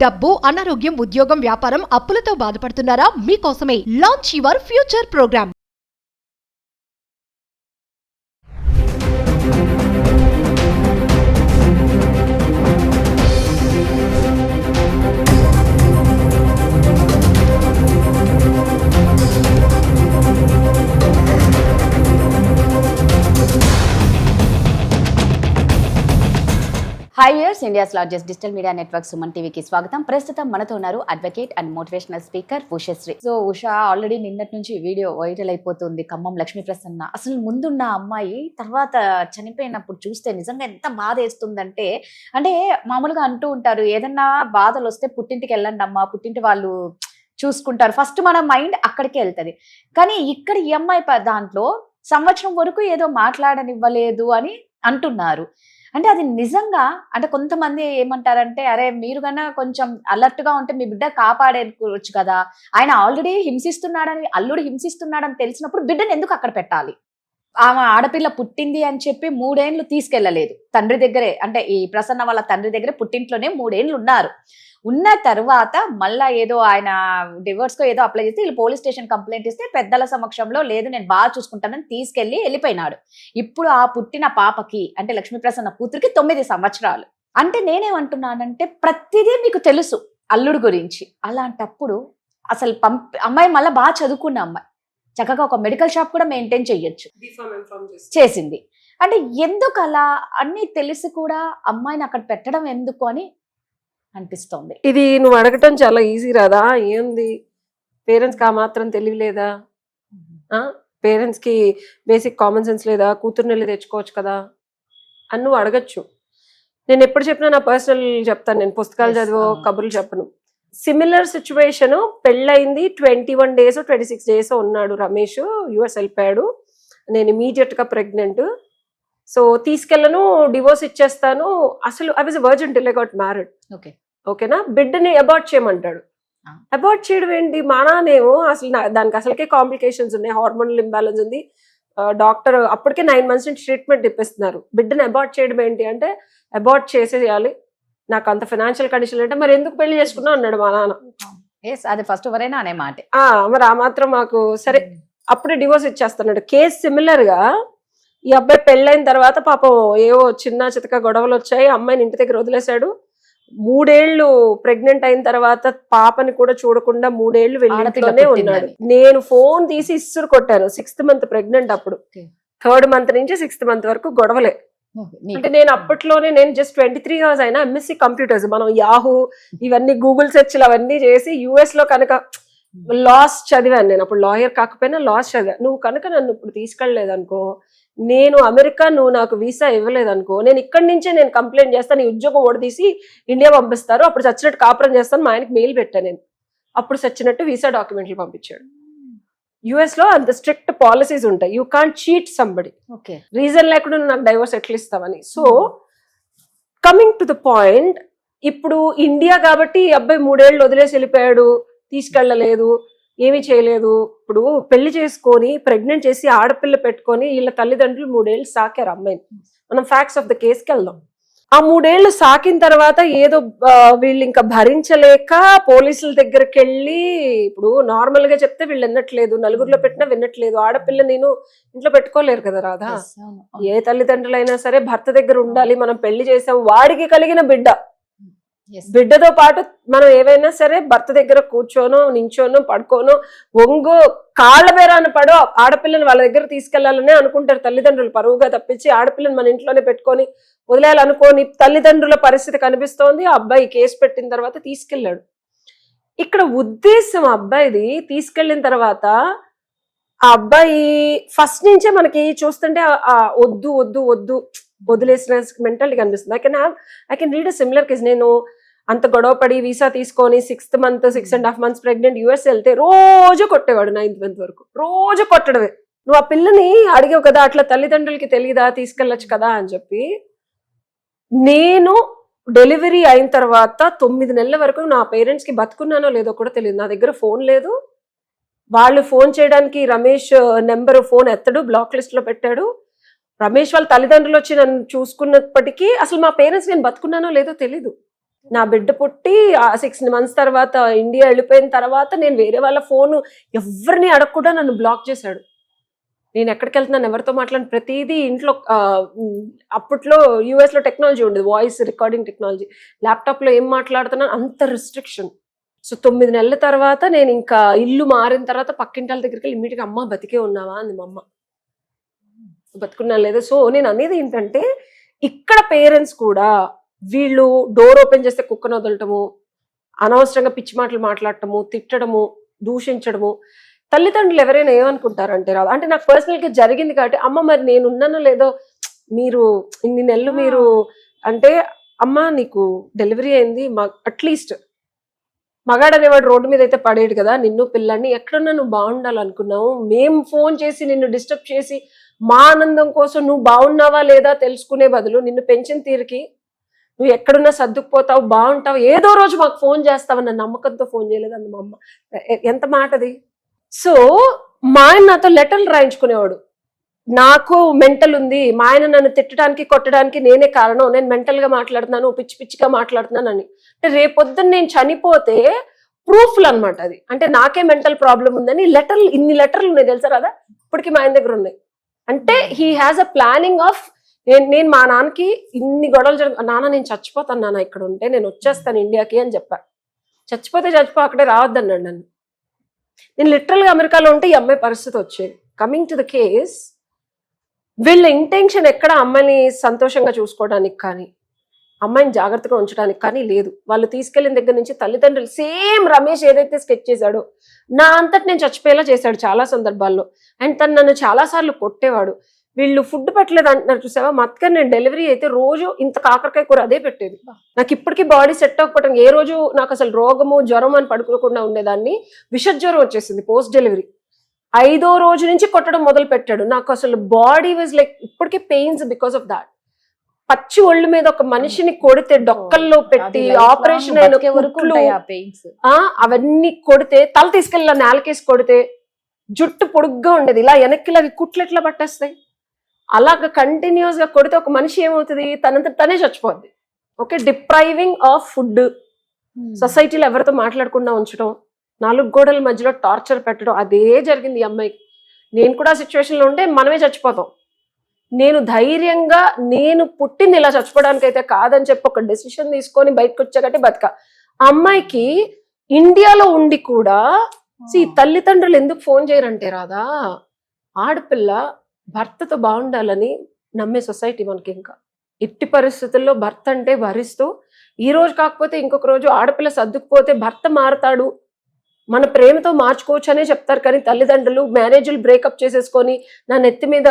డబ్బు, అనారోగ్యం, ఉద్యోగం, వ్యాపారం, అప్పులతో బాధపడుతున్నారా? మీకోసమే launch your future program. Hi years India's largest digital media network Suman టీవీకి స్వాగతం. ప్రస్తుతం మనతో ఉన్నారు advocate and motivational speaker Ushasri. So Usha already నిన్నటి నుంచి వీడియో వైరల్ అయిపోతుంది. ఖమ్మం లక్ష్మీ ప్రసన్న అసలు ముందున్న అమ్మాయి తర్వాత చనిపోయినప్పుడు చూస్తే నిజంగా ఎంత బాధ వేస్తుందంటే, అంటే మామూలుగా అంటూ ఉంటారు ఏదన్నా బాధలు వస్తే పుట్టింటికి వెళ్ళండి అమ్మా, పుట్టింటి వాళ్ళు చూసుకుంటారు, ఫస్ట్ మన మైండ్ అక్కడికే వెళ్తుంది. కానీ ఇక్కడ ఈ అమ్మాయి దాంట్లో సంవత్సరం వరకు ఏదో మాట్లాడనివ్వలేదు అని అంటున్నారు. అంటే అది నిజంగా అంటే కొంతమంది ఏమంటారంటే, అరే మీరు కన్నా కొంచెం అలర్ట్ గా ఉంటే మీ బిడ్డ కాపాడేయచ్చు కదా, ఆయన ఆల్రెడీ హింసిస్తున్నాడని, అల్లుడు హింసిస్తున్నాడని తెలిసినప్పుడు బిడ్డను ఎందుకు అక్కడ పెట్టాలి? ఆమె ఆడపిల్ల పుట్టింది అని చెప్పి 3 ఏళ్ళు తీసుకెళ్లలేదు తండ్రి దగ్గరే, అంటే ఈ ప్రసన్న వాళ్ళ తండ్రి దగ్గరే పుట్టింట్లోనే 3 ఏళ్ళు ఉన్నారు. ఉన్న తర్వాత మళ్ళా ఏదో ఆయన డివోర్స్ కో ఏదో అప్లై చేస్తే వీళ్ళు పోలీస్ స్టేషన్ కంప్లైంట్ ఇస్తే పెద్దల సమక్షంలో లేదు నేను బాగా చూసుకుంటానని తీసుకెళ్లి వెళ్ళిపోయినాడు. ఇప్పుడు ఆ పుట్టిన పాపకి అంటే లక్ష్మీ ప్రసన్న కూతురికి 9 సంవత్సరాలు. అంటే నేనేమంటున్నానంటే ప్రతిదీ మీకు తెలుసు అల్లుడు గురించి. అలాంటప్పుడు అసలు అమ్మాయి మళ్ళీ బాగా చదువుకున్న అమ్మాయి, చక్కగా ఒక మెడికల్ షాప్ కూడా మెయింటైన్ చెయ్యొచ్చు, చేసింది. అంటే ఎందుకు అలా అన్ని తెలిసి కూడా అమ్మాయిని అక్కడ పెట్టడం ఎందుకు అని అనిపిస్తోంది. ఇది నువ్వు అడగటం చాలా ఈజీ రాదా? ఏంది పేరెంట్స్కి ఆ మాత్రం తెలియలేదా? పేరెంట్స్కి బేసిక్ కామన్ సెన్స్ లేదా? కూతుర్ని వెళ్ళి తెచ్చుకోవచ్చు కదా అని నువ్వు అడగచ్చు. నేను ఎప్పుడు చెప్పినా నా పర్సనల్ చెప్తాను, నేను పుస్తకాలు చదివో కబుర్లు చెప్పను. సిమిలర్ సిచ్యువేషన్, పెళ్ళయింది 21 days 26 days ఉన్నాడు రమేష్, యుఎస్ వెళ్ళిపోయాడు. నేను ఇమీడియట్ గా ప్రెగ్నెంట్. సో తీసుకెళ్ళను, డివోర్స్ ఇచ్చేస్తాను. అసలు I was virgin till I got married. ఓకేనా? బిడ్డని అబార్ట్ చేయమంటాడు. అబార్ట్ చేయడం ఏంటి? మానానేమో అసలు దానికి అసలుకే కాంప్లికేషన్స్ ఉన్నాయి, హార్మోనల్ ఇంబ్యాలెన్స్ ఉంది. డాక్టర్ అప్పటికే 9 months నుంచి ట్రీట్మెంట్ ఇప్పిస్తున్నారు. బిడ్డని అబార్ట్ చేయడం ఏంటి అంటే, అబార్ట్ చేసేయాలి, నాకు అంత ఫైనాన్షియల్ కండిషన్ అంటే మరి ఎందుకు పెళ్లి చేసుకున్నా అన్నాడు మా నాన్న. అది ఫస్ట్ ఎవరైనా అనే మాట. మరి ఆ మాత్రం మాకు సరే, అప్పుడే డివోర్స్ ఇచ్చేస్తున్నాడు. కేసు సిమిలర్ గా ఈ అబ్బాయి పెళ్ళైన తర్వాత పాపం ఏవో చిన్న చితక గొడవలు వచ్చాయి, అమ్మాయిని ఇంటి దగ్గర వదిలేశాడు. 3 ఏళ్ళు ప్రెగ్నెంట్ అయిన తర్వాత పాపని కూడా చూడకుండా 3 ఏళ్ళు వెళ్ళిలోనే ఉన్నాడు. నేను ఫోన్ తీసి ఇసురు కొట్టాను. 6th month ప్రెగ్నెంట్ అప్పుడు. 3rd month నుంచి 6th month వరకు గొడవలే. అంటే నేను అప్పట్లోనే నేను జస్ట్ 23 years అయినా ఎంఎస్సి కంప్యూటర్స్, మనం యాహూ ఇవన్నీ గూగుల్ సెర్చ్లు అవన్నీ చేసి యుఎస్ లో కనుక లాస్ చదివాను. నేను అప్పుడు లాయర్ కాకపోయినా లాస్ చదివాను. నువ్వు కనుక నన్ను ఇప్పుడు తీసుకెళ్లలేదు అనుకో, నేను అమెరికా, నువ్వు నాకు వీసా ఇవ్వలేదనుకో, నేను ఇక్కడి నుంచే నేను కంప్లైంట్ చేస్తాను, నీ ఉద్యోగం ఓడదీసి ఇండియా పంపిస్తారు, అప్పుడు చచ్చినట్టు కాపురం చేస్తాను. మా ఆయనకి మెయిల్ పెట్టాను నేను. అప్పుడు చచ్చినట్టు వీసా డాక్యుమెంట్లు పంపించాడు. యుఎస్ లో అంత స్ట్రిక్ట్ పాలసీస్ ఉంటాయి. You can't cheat somebody, reason లేకుండా నువ్వు నాకు డైవర్స్ ఎట్లా ఇస్తావని. So coming to the point, ఇప్పుడు ఇండియా కాబట్టి ఈ అబ్బాయి 3 ఏళ్ళు వదిలేసి వెళ్ళిపోయాడు, తీసుకెళ్లలేదు, ఏమీ చేయలేదు. ఇప్పుడు పెళ్లి చేసుకొని ప్రెగ్నెంట్ చేసి ఆడపిల్ల పెట్టుకొని వీళ్ళ తల్లిదండ్రులు 3 ఏళ్ళు సాకారు అమ్మాయిని. మనం ఫ్యాక్ట్స్ ఆఫ్ ద కేసుకి వెళ్దాం. ఆ 3 ఏళ్ళు సాకిన తర్వాత ఏదో వీళ్ళు ఇంకా భరించలేక పోలీసుల దగ్గరికి వెళ్ళి, ఇప్పుడు నార్మల్ గా చెప్తే వీళ్ళు వినట్లేదు, నలుగురిలో పెట్టినా వినట్లేదు. ఆడపిల్ల నేను ఇంట్లో పెట్టుకోలేరు కదా రాధా. ఏ తల్లిదండ్రులైనా సరే భర్త దగ్గర ఉండాలి. మనం పెళ్లి చేసాం, వాడికి కలిగిన బిడ్డతో పాటు మనం ఏవైనా సరే భర్త దగ్గర కూర్చోనో, నించోనో, పడుకోనో, ఒంగో, కాళ్ళ బేరాన పడో ఆడపిల్లని వాళ్ళ దగ్గర తీసుకెళ్లాలనే అనుకుంటారు తల్లిదండ్రులు. పరువుగా తప్పించి ఆడపిల్లని మన ఇంట్లోనే పెట్టుకొని వదిలేయాలనుకోని తల్లిదండ్రుల పరిస్థితి కనిపిస్తోంది. ఆ అబ్బాయి కేసు పెట్టిన తర్వాత తీసుకెళ్లాడు. ఇక్కడ ఉద్దేశం అబ్బాయిది, తీసుకెళ్లిన తర్వాత ఆ అబ్బాయి ఫస్ట్ నుంచే మనకి చూస్తుంటే వద్దు వద్దు వద్దు వదిలేసిన మెంటాలిటీ కనిపిస్తుంది. I can read a similar case. నేను అంత గొడవపడి వీసా తీసుకొని 6th month 6.5 months pregnant US వెళ్తే రోజు కొట్టేవాడు. 9th month వరకు రోజు కొట్టడమే. నువ్వు ఆ పిల్లని అడిగావు కదా, అట్లా తల్లిదండ్రులకి తెలియదా, తీసుకెళ్ళచ్చు కదా అని చెప్పి. నేను డెలివరీ అయిన తర్వాత 9 నెలల వరకు నా పేరెంట్స్ కి బతుకున్నానో లేదో కూడా తెలియదు. నా దగ్గర ఫోన్ లేదు. వాళ్ళు ఫోన్ చేయడానికి రమేష్ నెంబర్ ఫోన్ ఎత్తడు, బ్లాక్ లిస్ట్ లో పెట్టాడు. రమేష్ వాళ్ళ తల్లిదండ్రులు వచ్చి నన్ను చూసుకున్నప్పటికీ అసలు మా పేరెంట్స్ నేను బతుకున్నానో లేదో తెలీదు. నా బిడ్డ పుట్టి 6 months తర్వాత ఇండియా వెళ్ళిపోయిన తర్వాత నేను వేరే వాళ్ళ ఫోన్ ఎవరిని అడగకుండా నన్ను బ్లాక్ చేశాడు. నేను ఎక్కడికి వెళ్తున్నాను, ఎవరితో మాట్లాడిన ప్రతిదీ ఇంట్లో అప్పట్లో US లో టెక్నాలజీ ఉండేది, వాయిస్ రికార్డింగ్ టెక్నాలజీ. ల్యాప్టాప్ లో ఏం మాట్లాడుతున్నాను అంత రిస్ట్రిక్షన్. సో 9 నెలల తర్వాత నేను ఇంకా ఇల్లు మారిన తర్వాత పక్కింటి వాళ్ళ దగ్గరికి వెళ్ళి ఇమ్మీడియట్గా అమ్మ బతికే ఉన్నావా అంది మా అమ్మ. బతుకున్నా లేదా. సో నేను అనేది ఏంటంటే ఇక్కడ పేరెంట్స్ కూడా వీళ్ళు డోర్ ఓపెన్ చేస్తే కుక్కను వదలటము, అనవసరంగా పిచ్చి మాటలు మాట్లాడటము, తిట్టడము, దూషించడము. తల్లిదండ్రులు ఎవరైనా ఏమనుకుంటారంటే రాదు అంటే నాకు పర్సనల్ గా జరిగింది కాబట్టి అమ్మ మరి నేను ఉన్నానో లేదో, మీరు ఇన్ని నెలలు మీరు అంటే అమ్మ నీకు డెలివరీ అయింది, అట్లీస్ట్ మగాడు అనేవాడు రోడ్డు మీద అయితే పడేడు కదా, నిన్ను పిల్లాన్ని ఎక్కడున్నా నువ్వు బాగుండాలనుకున్నావు, మేము ఫోన్ చేసి నిన్ను డిస్టర్బ్ చేసి మా ఆనందం కోసం నువ్వు బాగున్నావా లేదా తెలుసుకునే బదులు నిన్ను పెంచిన తీరుకి నువ్వు ఎక్కడున్నా సర్దుకుపోతావు, బాగుంటావు, ఏదో రోజు మాకు ఫోన్ చేస్తావన్న నమ్మకంతో ఫోన్ చేయలేదండి మా అమ్మ. ఎంత మాటది. సో మా ఆయన నాతో లెటర్లు రాయించుకునేవాడు, నాకు మెంటల్ ఉంది, మా ఆయన నన్ను తిట్టడానికి కొట్టడానికి నేనే కారణం, నేను మెంటల్ గా మాట్లాడుతున్నాను, పిచ్చి పిచ్చిగా మాట్లాడుతున్నాను అని. అంటే రేపొద్దున నేను చనిపోతే ప్రూఫ్లు అనమాట అది. అంటే నాకే మెంటల్ ప్రాబ్లం ఉందని లెటర్లు, ఇన్ని లెటర్లు ఉన్నాయి తెలుసా కదా, ఇప్పటికీ మా ఆయన దగ్గర ఉన్నాయి. అంటే he has a planning of నేను మా నాన్నకి ఇన్ని గొడవలు నాన్న నేను చచ్చిపోతాను నాన్న ఇక్కడ ఉంటే, నేను వచ్చేస్తాను ఇండియాకి అని చెప్పా. చచ్చిపోతే చచ్చిపో, అక్కడే రావద్దన్నాడు నన్ను. నేను లిటరల్ గా అమెరికాలో ఉంటే ఈ అమ్మాయి పరిస్థితి వచ్చేది. కమింగ్ టు ద కేస్, వీళ్ళ ఇంటెన్షన్ ఎక్కడ అమ్మాయిని సంతోషంగా చూసుకోవడానికి కానీ అమ్మాయిని జాగ్రత్తగా ఉంచడానికి కానీ లేదు. వాళ్ళు తీసుకెళ్లిన దగ్గర నుంచి తల్లిదండ్రులు సేమ్ రమేష్ ఏదైతే స్కెచ్ చేశాడో నా అంతటి నేను చచ్చిపోయేలా చేశాడు చాలా సందర్భాల్లో. అండ్ తను నన్ను చాలా సార్లు కొట్టేవాడు. వీళ్ళు ఫుడ్ పెట్టలేదు అంటున్నారు చూసావా, మా అత్తగారు నేను డెలివరీ అయితే రోజు ఇంత కాకరకాయ కూర అదే పెట్టేది. నాకు ఇప్పటికీ బాడీ సెట్ అవ్వకపోవడం, ఏ రోజు నాకు అసలు రోగము జ్వరం అని పడుకోకుండా ఉండేదాన్ని, విష జ్వరం వచ్చేసింది పోస్ట్ డెలివరీ. 5వ రోజు నుంచి కొట్టడం మొదలు పెట్టాడు. నాకు అసలు బాడీ వాజ్ లైక్ ఇప్పటికీ పెయిన్స్ బికాస్ ఆఫ్ దాట్. పచ్చి ఒళ్ళు మీద ఒక మనిషిని కొడితే డొక్కల్లో పెట్టి ఆపరేషన్ అయిన కుట్లు అవన్నీ కొడితే, తల తీసుకెళ్ళి నేలకేసి కొడితే జుట్టు పొడుగ్గా ఉండేది, ఇలా వెనక్కిలాగి కుట్లు ఎట్లా పట్టేస్తాయి, అలాగ కంటిన్యూస్ గా కొడితే ఒక మనిషి ఏమవుతుంది, తనంత తనే చచ్చిపోద్ది. ఓకే, డిప్రైవింగ్ ఆఫ్ ఫుడ్, సొసైటీలో ఎవరితో మాట్లాడకుండా ఉంచడం, 4 గోడల మధ్యలో టార్చర్ పెట్టడం, అదే జరిగింది ఈ అమ్మాయికి. నేను కూడా ఆ సిచ్యువేషన్ లో ఉంటే మనమే చచ్చిపోతాం. నేను ధైర్యంగా నేను పుట్టింది ఇలా చచ్చిపోవడానికి అయితే కాదని చెప్పి ఒక డెసిషన్ తీసుకొని బయటకు వచ్చాకట్టి బతక. ఆ అమ్మాయికి ఇండియాలో ఉండి కూడా తల్లిదండ్రులు ఎందుకు ఫోన్ చేయరంటే రాదా, ఆడపిల్ల భర్తతో బాగుండాలని నమ్మే సొసైటీ మనకి. ఇంకా ఎట్టి పరిస్థితుల్లో భర్త అంటే భరిస్తూ, ఈ రోజు కాకపోతే ఇంకొక రోజు ఆడపిల్ల సర్దుకుపోతే భర్త మారతాడు, మన ప్రేమతో మార్చుకోవచ్చు అనే చెప్తారు. కానీ తల్లిదండ్రులు మ్యారేజ్లు బ్రేకప్ చేసేసుకొని నా నెత్తి మీద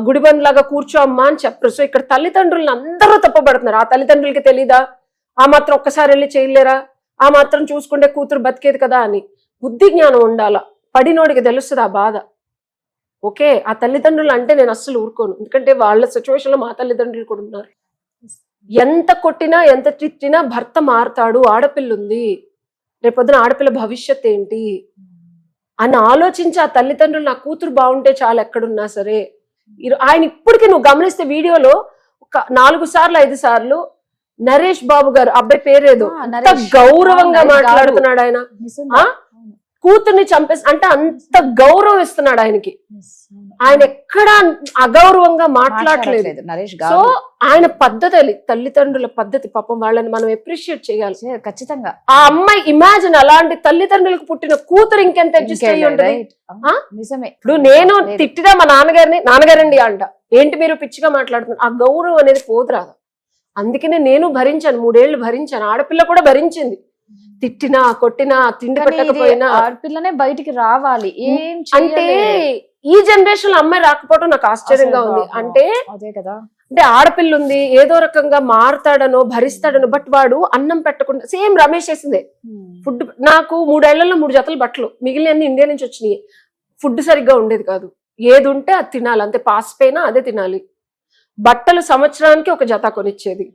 గుడిబండ్లాగా కూర్చో అమ్మా అని చెప్పరు. సో ఇక్కడ తల్లిదండ్రులను అందరూ తప్పబడుతున్నారు. ఆ తల్లిదండ్రులకి తెలీదా, ఆ మాత్రం ఒక్కసారి వెళ్ళి చేయలేరా, ఆ మాత్రం చూసుకుంటే కూతురు బతికేది కదా అని. బుద్ధి జ్ఞానం ఉండాలా, పడినోడికి తెలుస్తుంది ఆ బాధ. ఓకే, ఆ తల్లిదండ్రులు అంటే నేను అస్సలు ఊరుకోను, ఎందుకంటే వాళ్ళ సిచ్యువేషన్ లో మా తల్లిదండ్రులు కూడా ఉన్నారు. ఎంత కొట్టినా ఎంత తిట్టినా భర్త మారుతాడు, ఆడపిల్ల ఉంది, రేపొద్దున ఆడపిల్ల భవిష్యత్ ఏంటి అని ఆలోచించి ఆ తల్లిదండ్రులు నా కూతురు బాగుంటే చాలు ఎక్కడున్నా సరే. ఆయన ఇప్పటికీ నువ్వు గమనిస్తే వీడియోలో ఒక 4 సార్లు 5 సార్లు నరేష్ బాబు గారు, అబ్బాయి పేరేదో, గౌరవంగా మాట్లాడుతున్నాడు ఆయన. కూతుర్ని చంపేసి అంటే అంత గౌరవం ఇస్తున్నాడు ఆయనకి. ఆయన ఎక్కడ అగౌరవంగా మాట్లాడలేదు. సో ఆయన పద్ధతి, తల్లిదండ్రుల పద్ధతి, పాపం వాళ్ళని మనం అప్రిషియేట్ చేయాలి ఖచ్చితంగా. ఆ అమ్మాయి ఇమాజిన్ అలాంటి తల్లిదండ్రులకు పుట్టిన కూతురు ఇంకెంత అడ్జస్ట్ అయ్యి ఉంటుంది. నిజమే. ఇప్పుడు నేను తిట్టినా మా నాన్నగారండి అంట, ఏంటి మీరు పిచ్చిగా మాట్లాడుతున్నారు, ఆ గౌరవం అనేది పోదురాదు. అందుకనే నేను భరించాను, 3 ఏళ్ళు భరించాను, ఆడపిల్ల కూడా భరించింది. తిట్టినా కొట్టినా తిండి పెట్టకపోయినా ఆడపిల్లనే బయటికి రావాలి. ఏం అంటే ఈ జనరేషన్ లో అమ్మాయి రాకపోవడం నాకు ఆశ్చర్యంగా ఉంది. అంటే అదే కదా, అంటే ఆడపిల్ల ఉంది, ఏదో రకంగా మారుతాడనో భరిస్తాడనో, బట్ వాడు అన్నం పెట్టకుండా సేమ్ రమేష్ చేసిందే. ఫుడ్ నాకు 3 ఏళ్లలో 3 జతలు బట్టలు, మిగిలిన ఇండియా నుంచి వచ్చినాయి. ఫుడ్ సరిగ్గా ఉండేది కాదు, ఏది ఉంటే అది తినాలి, అంతే, పాసిపోయినా అదే తినాలి. బట్టలు సంవత్సరానికి 1 జత కొనిచ్చేది.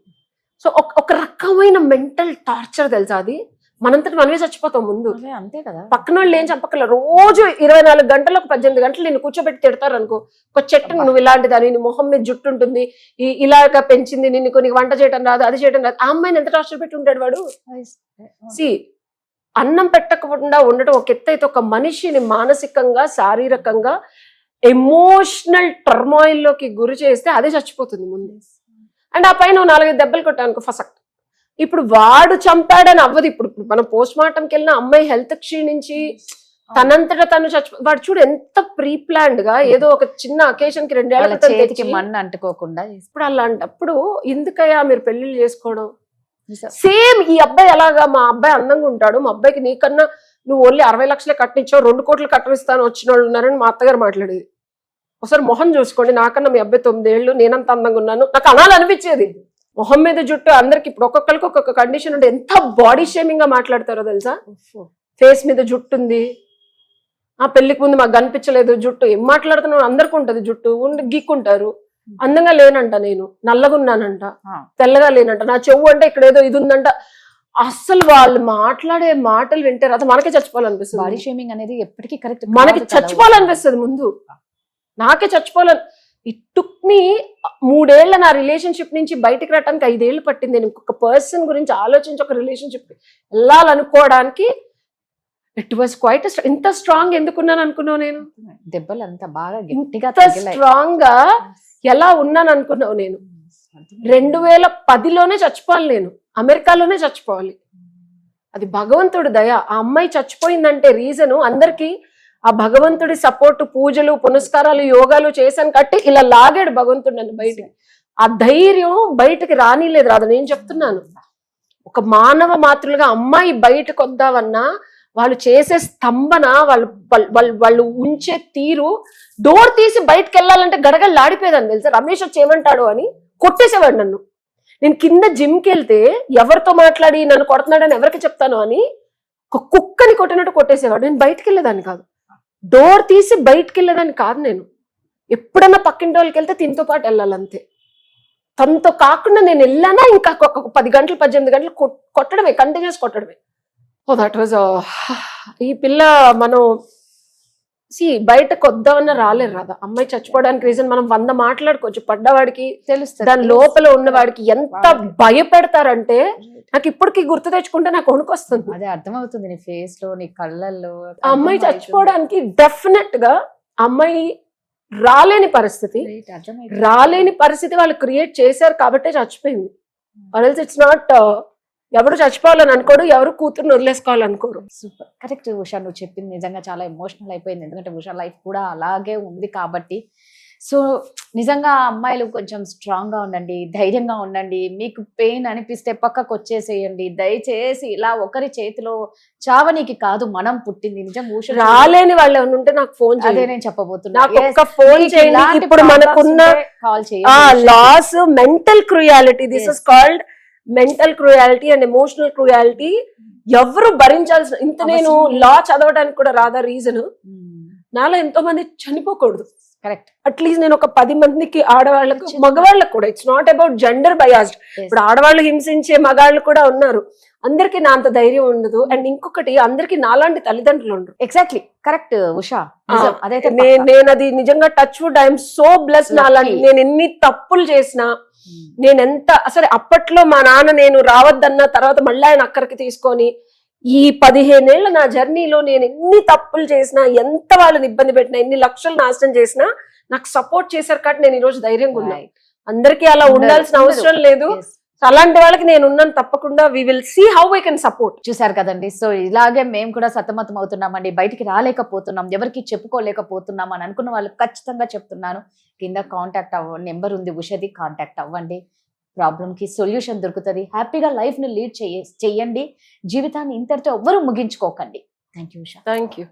సో ఒక రకమైన మెంటల్ టార్చర్ తెలుసా అది. మనంతటి మనమే చచ్చిపోతాం ముందు. అదే అంతే కదా. పక్కన వాళ్ళు ఏం చంపక్కల, రోజు 24 గంటలకు 18 గంటలు నేను కూర్చోబెట్టి తిడతారు అనుకో. ఒక చెట్టు నువ్వు ఇలాంటిదని, నీ మొహం మీద జుట్టు ఉంటుంది, ఇలాగా పెంచింది నిన్ను, నీకు వంట చేయడం రాదు, అది చేయడం రాదు. ఆ అమ్మాయిని ఎంత టార్చర్ పెట్టి ఉంటాడు వాడు. సి అన్నం పెట్టకుండా ఉండటం ఒక ఎత్తు అయితే, ఒక మనిషిని మానసికంగా శారీరకంగా ఎమోషనల్ టర్మాయిల్ లోకి గురి చేస్తే అదే చచ్చిపోతుంది ముందు. అండ్ ఆ పైన 4-5 దెబ్బలు కొట్టానుకో ఫసక్. ఇప్పుడు వాడు చంపాడని అవ్వదు. ఇప్పుడు మనం పోస్ట్ మార్టంకి వెళ్ళిన అమ్మాయి హెల్త్ క్షీణించి తనంతటా తను వాడు చూడు ఎంత ప్రీ ప్లాన్డ్ గా ఏదో ఒక చిన్న అకేషన్ కి 2 ఏళ్ల చేతికి మన్ను అంటుకోకుండా. ఇప్పుడు అలాంటప్పుడు ఎందుకయ్యా మీరు పెళ్లిళ్ళు చేసుకోవడం? సేమ్ ఈ అబ్బాయి ఎలాగా, మా అబ్బాయి అందంగా ఉంటాడు, మా అబ్బాయికి నీకన్నా నువ్వు ఓన్లీ 60 లక్షలే కట్టించావు, 2 కోట్లు కట్టనిస్తాను వచ్చిన వాళ్ళు ఉన్నారని మా అత్తగారు మాట్లాడేది. ఒకసారి మొహం చూసుకోండి, నాకన్నా మీ అబ్బాయి 9 ఏళ్ళు, నేనంత అందంగా ఉన్నాను. నాకు అనాలనిపించేది. మొహం మీద జుట్టు అందరికి ఇప్పుడు ఒక్కొక్కరికి ఒక్కొక్క కండిషన్ ఉంటే ఎంత బాడీ షేమింగ్ గా మాట్లాడతారో తెలుసా. ఫేస్ మీద జుట్టు ఉంది, ఆ పెళ్లికి ముందు మాకు కనిపించలేదు జుట్టు, ఏం మాట్లాడుతున్నావు, అందరికి ఉంటది జుట్టు, ఉండి గీక్కుంటారు. అందంగా లేనంట, నేను నల్లగా ఉన్నానంట, తెల్లగా లేనంట, నా చెవు అంటే ఇక్కడ ఏదో ఇది ఉందంట. అసలు వాళ్ళు మాట్లాడే మాటలు వింటే రాదు, మనకే చచ్చిపోవాలనిపిస్తుంది. బాడీ షేమింగ్ అనేది ఎప్పటికీ కరెక్ట్, మనకి చచ్చిపోవాలనిపిస్తుంది ముందు. నాకే చచ్చిపోవాలని. ఇట్ టుక్ మీ 3 ఏళ్ల నా రిలేషన్షిప్ నుంచి బయటకు రావడానికి 5 ఏళ్ళు పట్టింది. నేను ఇంకొక పర్సన్ గురించి ఆలోచించి ఒక రిలేషన్షిప్ వెళ్ళాలనుకోవడానికి ఇట్ వాస్ క్వైట్. ఇంత స్ట్రాంగ్ ఎందుకున్నాను అనుకున్నావు? నేను దెబ్బలు అంత బాగా గట్టిగా స్ట్రాంగ్ గా ఎలా ఉన్నాను అనుకున్నావు? నేను 2010లోనే చచ్చిపోవాలి, నేను అమెరికాలోనే చచ్చిపోవాలి. అది భగవంతుడి దయ. ఆ అమ్మాయి చచ్చిపోయిందంటే రీజను అందరికి ఆ భగవంతుడి సపోర్ట్, పూజలు పునస్కారాలు యోగాలు చేశాను కట్టి ఇలా లాగాడు భగవంతుడు నన్ను బయటికి. ఆ ధైర్యం బయటకి రానిలేదు, రాదు. నేను చెప్తున్నాను, ఒక మానవ మాతృలుగా అమ్మాయి బయటకు వద్దామన్నా వాళ్ళు చేసే స్తంభన, వాళ్ళు ఉంచే తీరు, డోర్ తీసి బయటకు వెళ్ళాలంటే గడగలు ఆడిపోయేదాన్ని తెలుసా. రమేష్ వచ్చి ఏమంటాడు అని కొట్టేసేవాడు నన్ను. నేను కింద జిమ్కి వెళ్తే ఎవరితో మాట్లాడి నన్ను కొడుతున్నాడని ఎవరికి చెప్తాను అని ఒక కుక్కని కొట్టినట్టు కొట్టేసేవాడు. నేను బయటకు వెళ్ళేదాన్ని కాదు, డోర్ తీసి బయటకు వెళ్ళేదాన్ని కాదు. నేను ఎప్పుడన్నా పక్కింటి వాళ్ళకి వెళ్తే తినతో పాటు వెళ్ళాలంతే. తనతో కాకుండా నేను వెళ్ళానా ఇంకా ఒక 10 గంటలు 18 గంటలు కొట్టడమే, కంటిన్యూస్ కొట్టడమే. Oh that was. ఈ పిల్ల మనం బయటకు వద్దామన్నా రాలేరు రాదా. అమ్మాయి చచ్చిపోవడానికి రీజన్ మనం 100 మాట్లాడుకోవచ్చు, పడ్డవాడికి తెలుస్తుంది, దాని లోపల ఉన్నవాడికి ఎంత భయపెడతారంటే నాకు ఇప్పటికీ గుర్తు తెచ్చుకుంటే నాకు వణుకొస్తుంది. అదే అర్థమవుతుంది నీ ఫేస్ లో, నీ కళ్ళల్లో. ఆ అమ్మాయి చచ్చిపోవడానికి డెఫినెట్ గా అమ్మాయి రాలేని పరిస్థితి వాళ్ళు క్రియేట్ చేశారు కాబట్టే చచ్చిపోయింది. ఇట్స్ నాట్ ఎవరు చచ్చిపోవాలని అనుకోడు, ఎవరు కూతురుని వదిలేసుకోవాలనుకోరు. సూపర్, కరెక్ట్ ఉషా, నువ్వు చెప్పింది నిజంగా చాలా ఎమోషనల్ అయిపోయింది. ఎందుకంటే ఉషా లైఫ్ కూడా అలాగే ఉంది కాబట్టి. సో నిజంగా అమ్మాయిలు కొంచెం స్ట్రాంగ్ గా ఉండండి, ధైర్యంగా ఉండండి. మీకు పెయిన్ అనిపిస్తే పక్కకు వచ్చేసేయండి. దయచేసి ఇలా ఒకరి చేతిలో చావనికి కాదు మనం పుట్టింది. నిజంగా ఉషా రాలేని వాళ్ళు ఎవరు ఉంటే నాకు ఫోన్ చేయండి, అదే నేను చెప్పబోతున్నా. ఫోన్ చేయండి. ఇప్పుడు మనకున్న laws mental cruelty, this is called mental cruelty and emotional cruelty. ఎవరు భరించాల్సిన, ఇంత నేను లా చదవడానికి కూడా రాదా రీజన్, నాలో ఎంతో మంది చనిపోకూడదు. కరెక్ట్, అట్లీస్ట్ నేను ఒక 10 మందికి, ఆడవాళ్ళకు మగవాళ్ళకు కూడా, it's not about gender biased. ఇప్పుడు ఆడవాళ్ళు హింసించే మగాళ్ళు కూడా ఉన్నారు, అందరికి నా అంత ధైర్యం ఉండదు. అండ్ ఇంకొకటి, అందరికి నాలాంటి తల్లిదండ్రులు ఉండరు. ఎగ్జాక్ట్లీ కరెక్ట్ ఉషా, అదైతే నేను అది నిజంగా touch wood, I'm so bless. నాలాంటి నేను ఎన్ని తప్పులు చేసినా, నేనెంత అసలు అప్పట్లో మా నాన్న నేను రావద్దన్న తర్వాత మళ్ళీ ఆయన అక్కడికి తీసుకొని ఈ 15 ఏళ్ల నా జర్నీలో నేను ఎన్ని తప్పులు చేసినా, ఎంత వాళ్ళని ఇబ్బంది పెట్టినా, ఎన్ని లక్షలు నాశనం చేసినా నాకు సపోర్ట్ చేశారు కాబట్టి నేను ఈ రోజు ధైర్యంగా ఉన్నా. అందరికీ అలా ఉండాల్సిన అవసరం లేదు. అలాంటి వాళ్ళకి నేను ఉన్నాను తప్పకుండా. We will see how we can support. చూసారు కదండి. సో ఇలాగే మేము కూడా సతమతం అవుతున్నామండి, బయటికి రాలేకపోతున్నాం, ఎవరికి చెప్పుకోలేకపోతున్నాం అని అనుకున్న వాళ్ళు ఖచ్చితంగా చెప్తున్నాను, కింద కాంటాక్ట్ నెంబర్ ఉంది ఉషది, కాంటాక్ట్ అవ్వండి. ప్రాబ్లంకి సొల్యూషన్ దొరుకుతుంది. హ్యాపీగా లైఫ్ని లీడ్ చేయండి. జీవితాన్ని ఇంతటితో ఎవ్వరూ ముగించుకోకండి. Thank you Usha. Thank you.